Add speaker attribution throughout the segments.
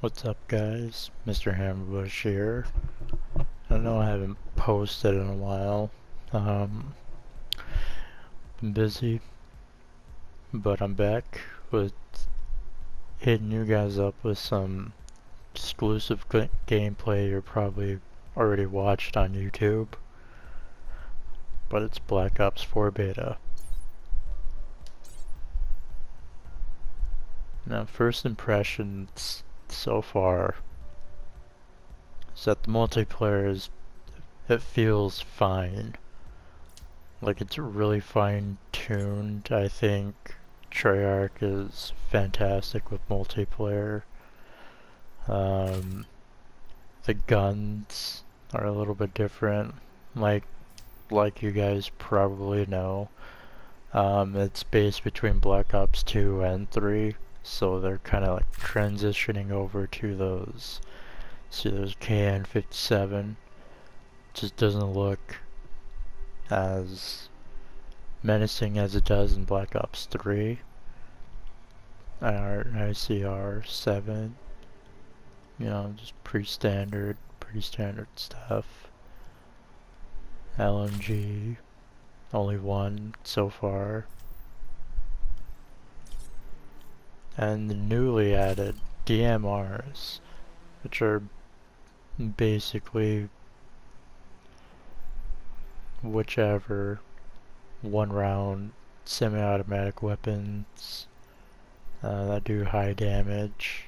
Speaker 1: What's up, guys? MrHamerbush here. I know I haven't posted in a while. Been busy, but I'm back with hitting you guys up with some exclusive gameplay you're probably already watched on YouTube. But it's Black Ops 4 beta. Now, first impressions so far is that the multiplayer it feels fine. Like, it's really fine-tuned. I think Treyarch is fantastic with multiplayer. The guns are a little bit different, like you guys probably know. It's based between Black Ops 2 and 3, so they're kind of like transitioning over to those. See, there's KN-57. Just doesn't look as menacing as it does in Black Ops 3. ICR-7, you know, just pretty standard stuff. LMG, only one so far. And the newly added DMRs, which are basically whichever one-round semi-automatic weapons that do high damage.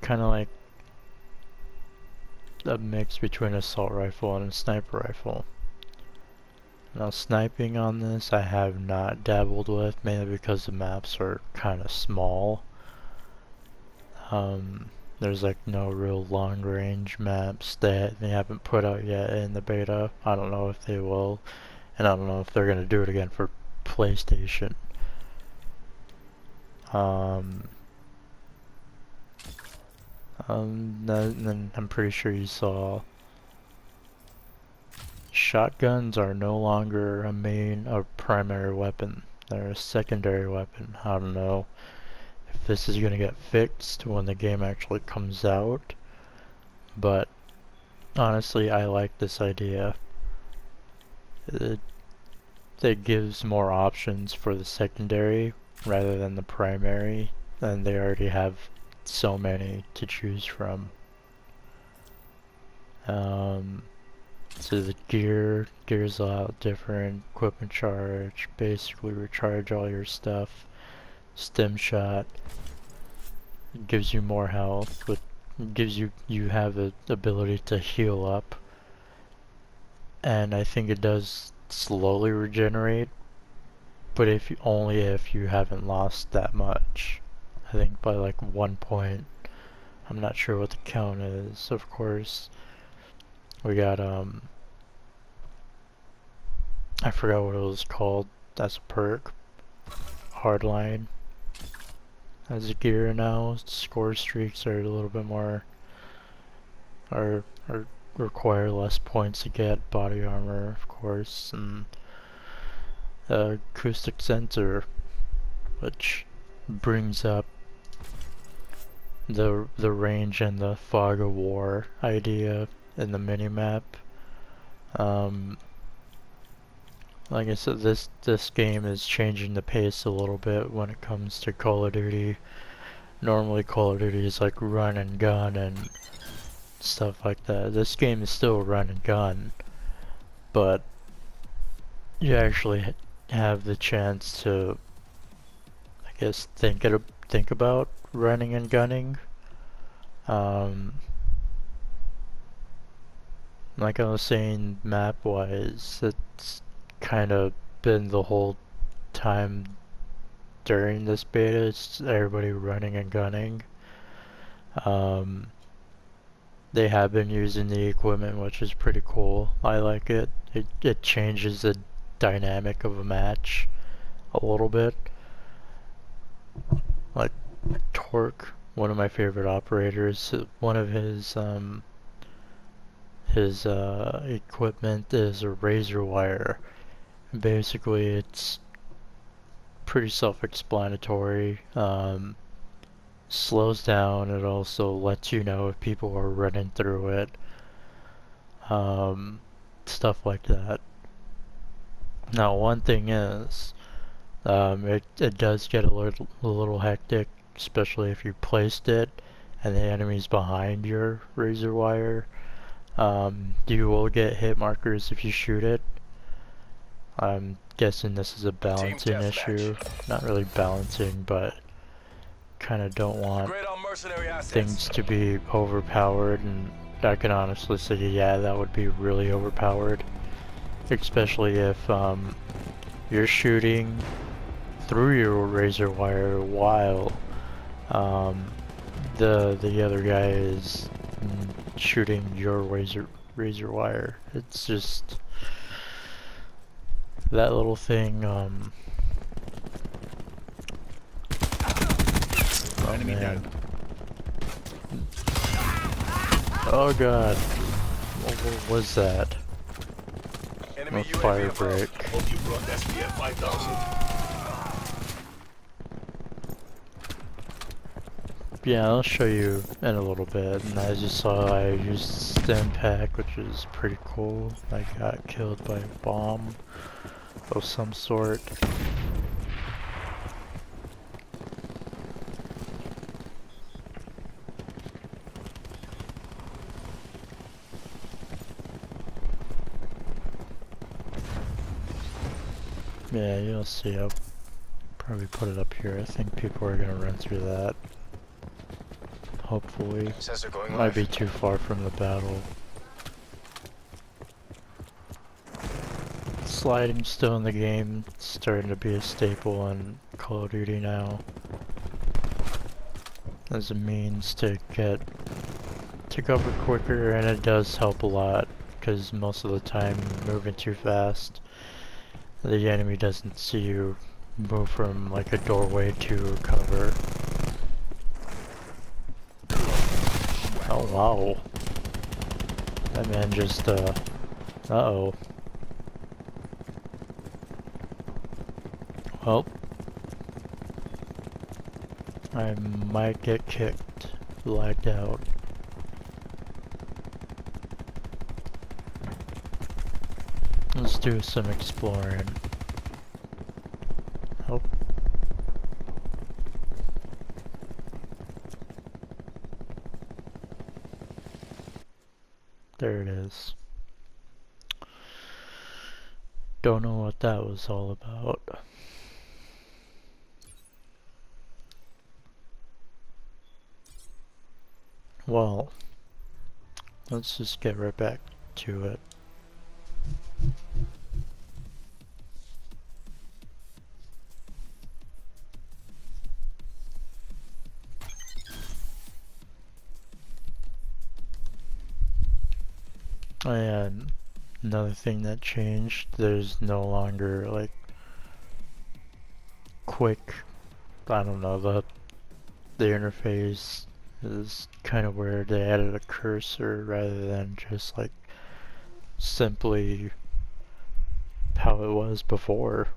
Speaker 1: Kind of like a mix between an assault rifle and a sniper rifle. Now, sniping on this I have not dabbled with, mainly because the maps are kind of small. There's like no real long range maps that they haven't put out yet in the beta. I don't know if they will, and I don't know if they're gonna do it again for PlayStation. Then I'm pretty sure you saw shotguns are no longer a primary weapon. They're a secondary weapon. I don't know if this is gonna get fixed when the game actually comes out, but honestly, I like this idea. It gives more options for the secondary rather than the primary, and they already have so many to choose from. So the gear's a lot different. Equipment charge, basically recharge all your stuff. Stim shot gives you more health, which gives you have the ability to heal up, and I think it does slowly regenerate, but only if you haven't lost that much. I think by like 1 point. I'm not sure what the count is. Of course, we got I forgot what it was called. That's a perk. Hardline as a gear now. Score streaks are a little bit more are require less points to get. Body armor, of course, and acoustic sensor, which brings up the range and the fog of war idea in the minimap. Like I said, this game is changing the pace a little bit when it comes to Call of Duty. Normally Call of Duty is like run and gun and stuff like that. This game is still run and gun, but you actually have the chance to, I guess, think about running and gunning. Like I was saying, map-wise, it's kind of been the whole time during this beta. It's everybody running and gunning. They have been using the equipment, which is pretty cool. I like it. It changes the dynamic of a match a little bit. Like Torque, one of my favorite operators, one of his equipment is a razor wire. Basically, it's pretty self-explanatory. slows down. It also lets you know if people are running through it. Stuff like that. Now, one thing is, it does get a little hectic, especially if you placed it and the enemy's behind your razor wire. You will get hit markers if you shoot it. I'm guessing this is a balancing issue. Not really balancing, but kind of don't want things to be overpowered, and I can honestly say, yeah, that would be really overpowered. Especially if you're shooting through your razor wire while the other guy is shooting your razor wire. It's just that little thing. Oh man. Oh god. What was that? A fire break. Yeah, I'll show you in a little bit. And as you saw, I used stim pack, which is pretty cool. I got killed by a bomb of some sort. Yeah, you'll see. I'll probably put it up here. I think people are gonna run through that. Hopefully. Might be too far from the battle. Sliding's still in the game. It's starting to be a staple in Call of Duty now. As a means to get to cover quicker, and it does help a lot, because most of the time moving too fast, the enemy doesn't see you move from like a doorway to cover. Oh wow. That man just uh-oh. Well, I might get kicked, lagged out. Let's do some exploring. Oh. There it is. Don't know what that was all about. Well, let's just get right back to it. And another thing that changed, there's no longer like quick, I don't know, the interface is kind of weird. They added a cursor rather than just like simply how it was before.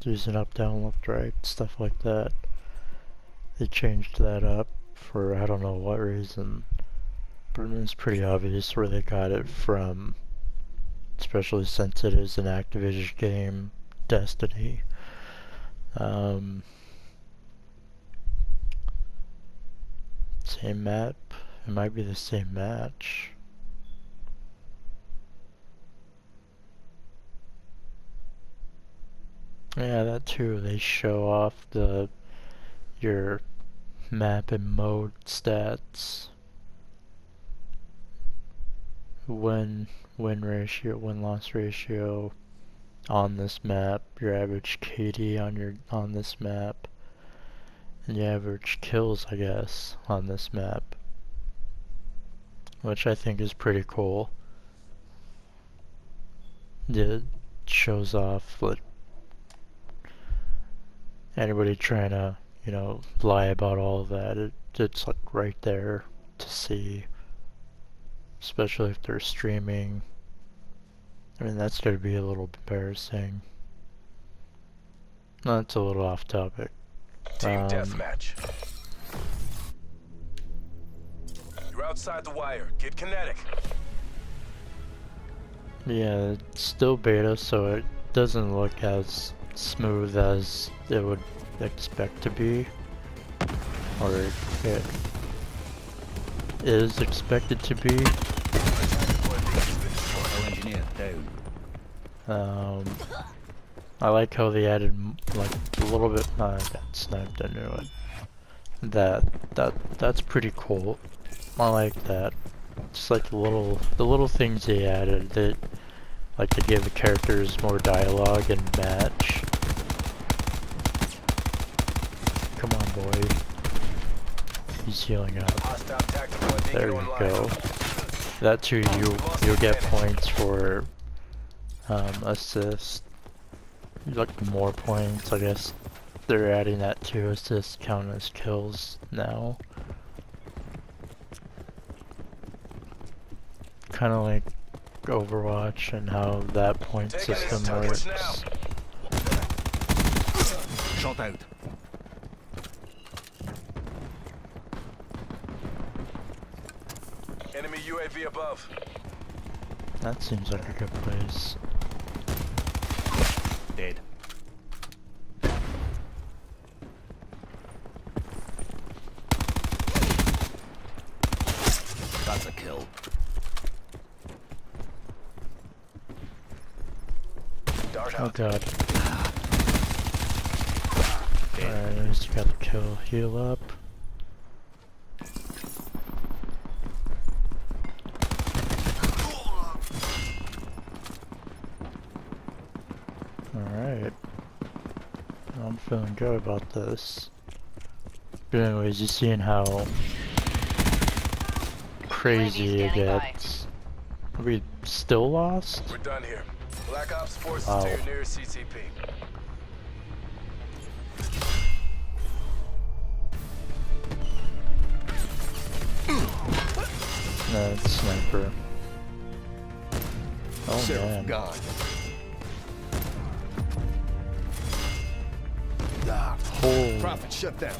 Speaker 1: Using up, down, left, right, stuff like that. They changed that up for I don't know what reason. But it's pretty obvious where they got it from, especially since it is an Activision game, Destiny. Same map. It might be the same match. Yeah, that too. They show off your map and mode stats. Win loss ratio on this map, your average KD on this map, and the average kills, I guess, on this map, which I think is pretty cool. It shows off like anybody trying to, you know, lie about all of that. It's like right there to see. Especially if they're streaming. I mean, that's going to be a little embarrassing. That's a little off topic.
Speaker 2: Team deathmatch. You're outside the wire. Get kinetic.
Speaker 1: Yeah, it's still beta, so it doesn't look as smooth as it would expect to be. Or it is expected to be.
Speaker 3: Engineer down.
Speaker 1: I like how they added like a little bit. I got sniped. I knew it. That's pretty cool. I like that. Just like the little things they added. That like to give the characters more dialogue and match. Come on, boy. He's healing up. There you go. That too, you'll get points for assist. Like more points, I guess. They're adding that to assist count as kills now. Kind of like Overwatch and how that point system works.
Speaker 3: Shot out.
Speaker 2: Enemy UAV above.
Speaker 1: That seems like a good place.
Speaker 3: Dead. That's a kill.
Speaker 1: Oh god. Alright, at least you got the kill. Heal up. Alright. I'm feeling good about this. But anyways, you're seeing how crazy it gets. Are we still lost?
Speaker 2: We're done here. Black Ops forces
Speaker 1: Wow.
Speaker 2: to your nearest CCP.
Speaker 1: That's sniper. Oh man.
Speaker 3: Gone.
Speaker 1: Oh,
Speaker 3: Profit shut down.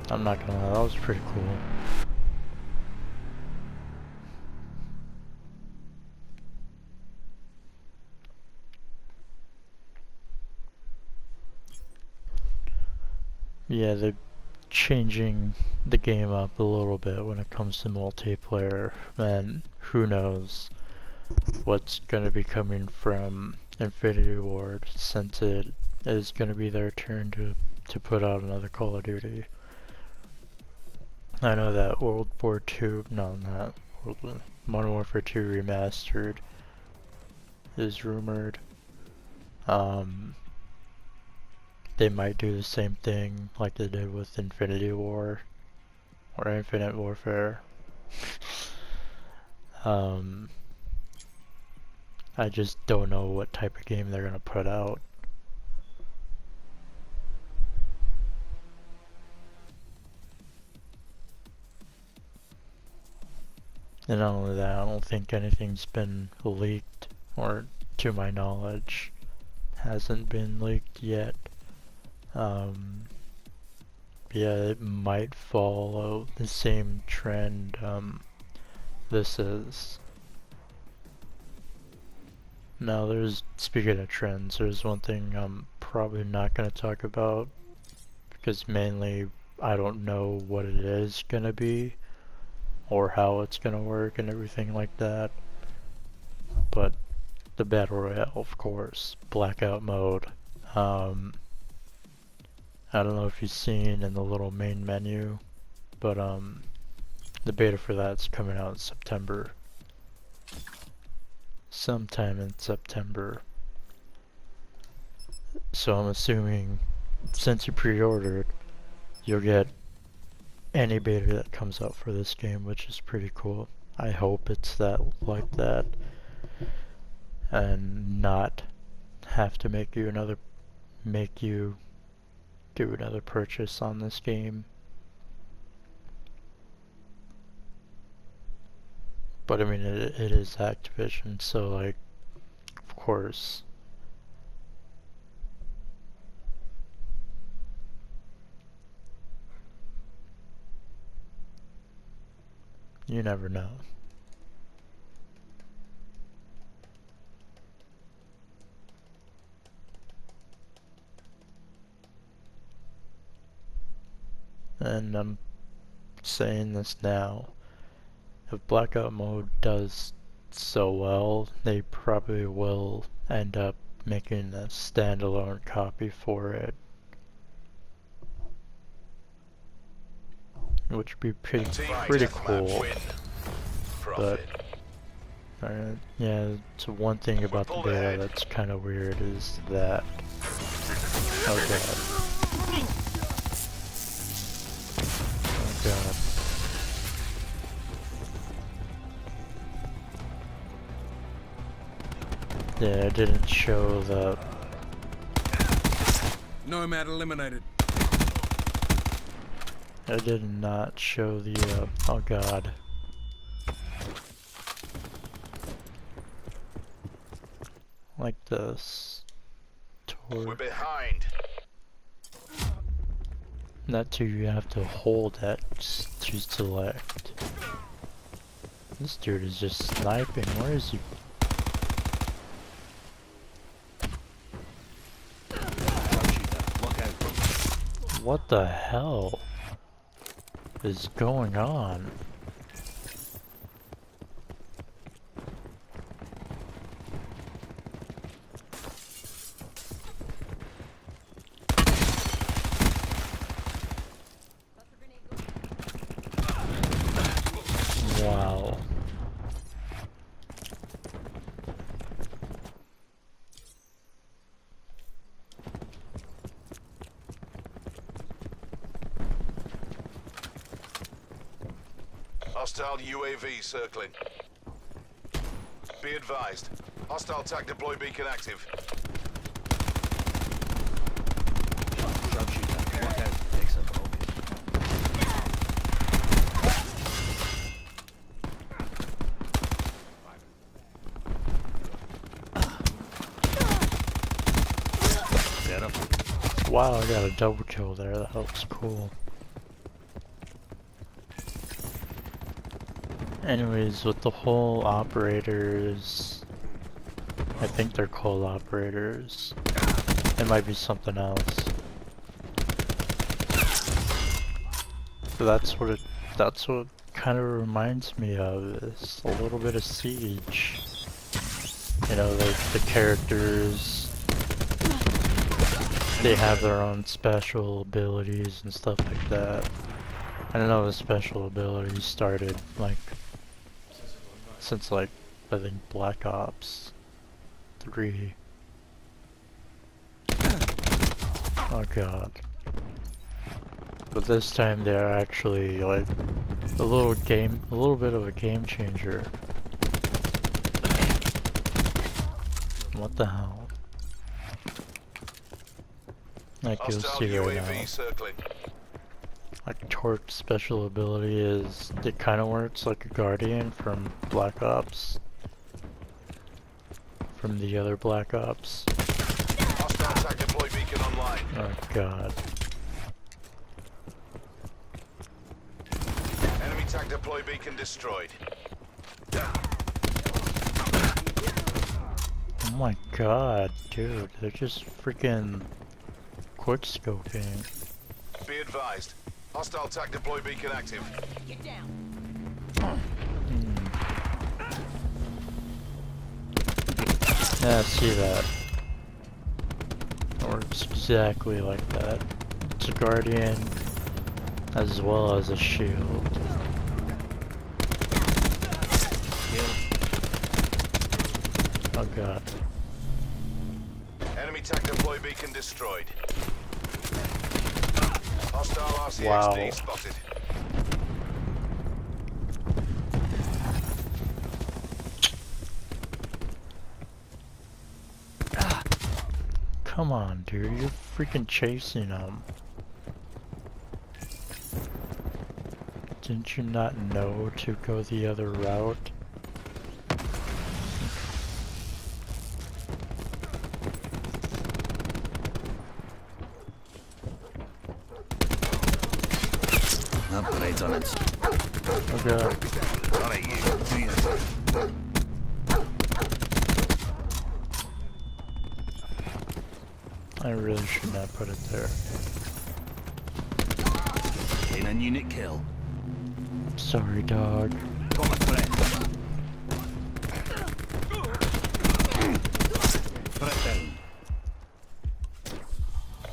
Speaker 1: I'm not gonna lie, that was pretty cool. Yeah, they're changing the game up a little bit when it comes to multiplayer, and who knows what's gonna be coming from Infinity Ward, since it is gonna be their turn to put out another Call of Duty. I know that World War II, no, not Modern Warfare 2 Remastered is rumored. They might do the same thing like they did with Infinity War or Infinite Warfare. I just don't know what type of game they're gonna put out. And not only that, I don't think anything's been leaked, or to my knowledge, hasn't been leaked yet. Yeah, it might follow the same trend this is. Now speaking of trends, there's one thing I'm probably not going to talk about, because mainly I don't know what it is going to be, or how it's going to work and everything like that. But the Battle Royale, of course, Blackout mode. I don't know if you've seen in the little main menu, but the beta for that's coming out in September. Sometime in September. So I'm assuming, since you pre-ordered, you'll get any beta that comes out for this game, which is pretty cool. I hope it's like that, and not have to make you do another purchase on this game. But I mean, it is Activision, so like, of course, You never know. And I'm saying this now. If Blackout mode does so well, they probably will end up making a standalone copy for it. Which would be pretty cool. But yeah, so one thing about the beta that's kind of weird is that. Oh god. Oh god. Yeah, it didn't show the.
Speaker 3: Nomad eliminated.
Speaker 1: It did not show the. Oh god. Like this.
Speaker 2: We're behind.
Speaker 1: That too, you have to hold X to select. This dude is just sniping. Where is he? What the hell is going on? Wow.
Speaker 2: Hostile UAV circling. Be advised. Hostile TAC deploy beacon active.
Speaker 3: Sharpshooter. Look out. Exit focus. Set up.
Speaker 1: Wow, I got a double kill there. That looks cool. Anyways, with the whole operators, I think they're called operators. It might be something else. So that's what kind of reminds me of, is a little bit of Siege. You know, the characters, they have their own special abilities and stuff like that. I don't know, the special abilities started like since like I think Black Ops 3. Oh god. But this time they're actually like a little bit of a game changer. What the hell? Like you'll see right now.
Speaker 2: Circling.
Speaker 1: Like Torque's special ability is, it kind of works like a Guardian from Black Ops. From the other Black Ops.
Speaker 2: Hostile TAC deploy beacon online.
Speaker 1: Oh god.
Speaker 2: Enemy TAC deploy beacon destroyed.
Speaker 1: Oh my god, dude, they're just freaking quick scoping.
Speaker 2: Be advised. Hostile TAC deploy beacon active.
Speaker 4: Get down.
Speaker 1: Yeah, I see that. It works exactly like that. It's a Guardian as well as a shield. Oh god.
Speaker 2: Enemy TAC deploy beacon destroyed. Hostile RCXD
Speaker 1: Wow.
Speaker 2: spotted.
Speaker 1: Come on, dude, you're freaking chasing him. Didn't you not know to go the other route?
Speaker 3: Upgrades on it.
Speaker 1: Okay.
Speaker 3: Alright, you. Do your thing.
Speaker 1: I really should not put it there.
Speaker 3: Canine unit kill.
Speaker 1: Sorry, dog.
Speaker 3: Got my threat. Threat down.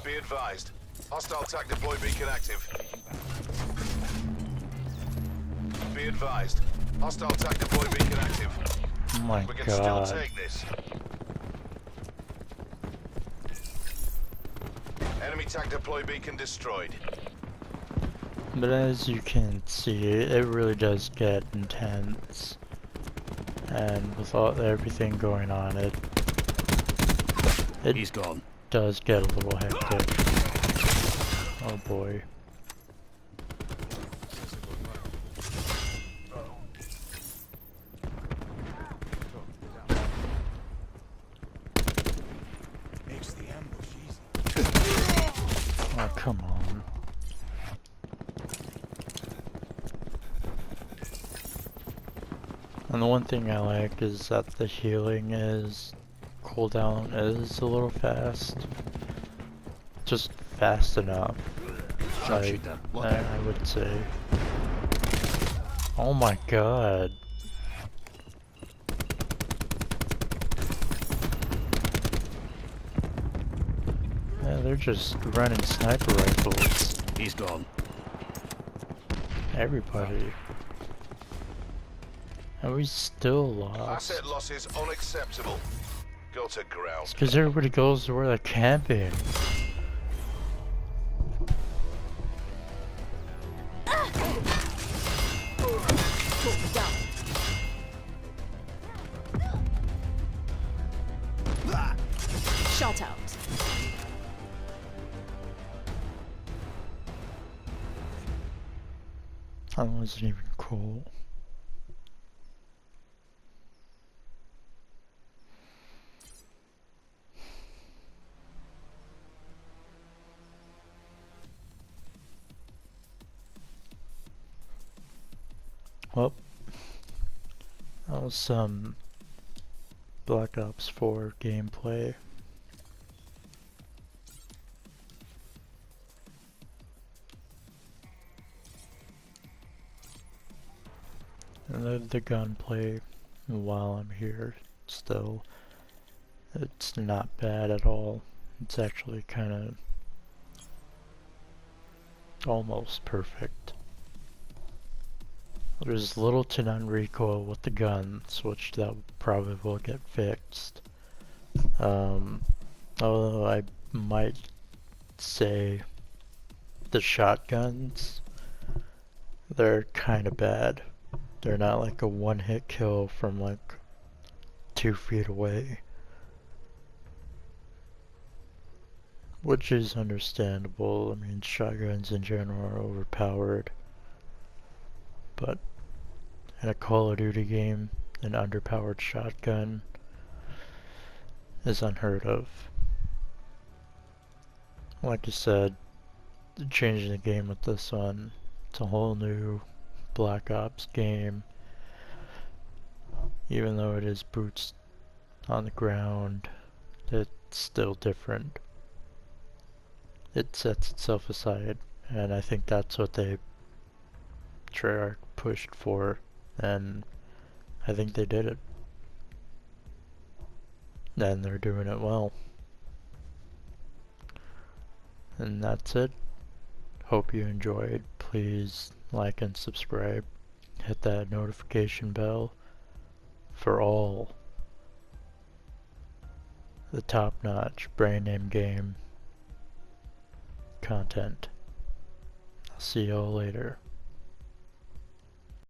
Speaker 2: Be advised. Hostile TAC deploy beacon active. Be advised. Hostile TAC deploy beacon active.
Speaker 1: Oh my
Speaker 2: We can
Speaker 1: god.
Speaker 2: still take this. Enemy TAC deploy beacon destroyed.
Speaker 1: But as you can see, it really does get intense. And with everything going on, it
Speaker 3: He's gone.
Speaker 1: does get a little hectic. Oh boy.
Speaker 3: Makes the ambush easy.
Speaker 1: Oh, come on. And the one thing I like is that the healing cooldown is a little fast. Just fast enough.
Speaker 3: Sharpshooter. Look out.
Speaker 1: I would say. Oh my god. Yeah, they're just running sniper rifles.
Speaker 3: He's gone.
Speaker 1: Everybody. And we still lost.
Speaker 2: Asset losses unacceptable. Go to ground.
Speaker 1: Because everybody goes to where they're camping.
Speaker 4: Shut out.
Speaker 1: That wasn't even cool. Well, that was some Black Ops 4 gameplay. And the gunplay, while I'm here, still, it's not bad at all. It's actually kind of almost perfect. There's little to none recoil with the guns, which that probably will get fixed. Although I might say the shotguns, they're kind of bad. They're not like a one-hit kill from like 2 feet away. Which is understandable. I mean, shotguns in general are overpowered. But in a Call of Duty game, an underpowered shotgun is unheard of. Like I said, changing the game with this one, it's a whole new Black Ops game. Even though it is boots on the ground, it's still different. It sets itself aside, and I think that's what they Treyarch pushed for, and I think they did it. And they're doing it well. And that's it. Hope you enjoyed. Please like and subscribe. Hit that notification bell for all the top-notch brand name game content. I'll see y'all later.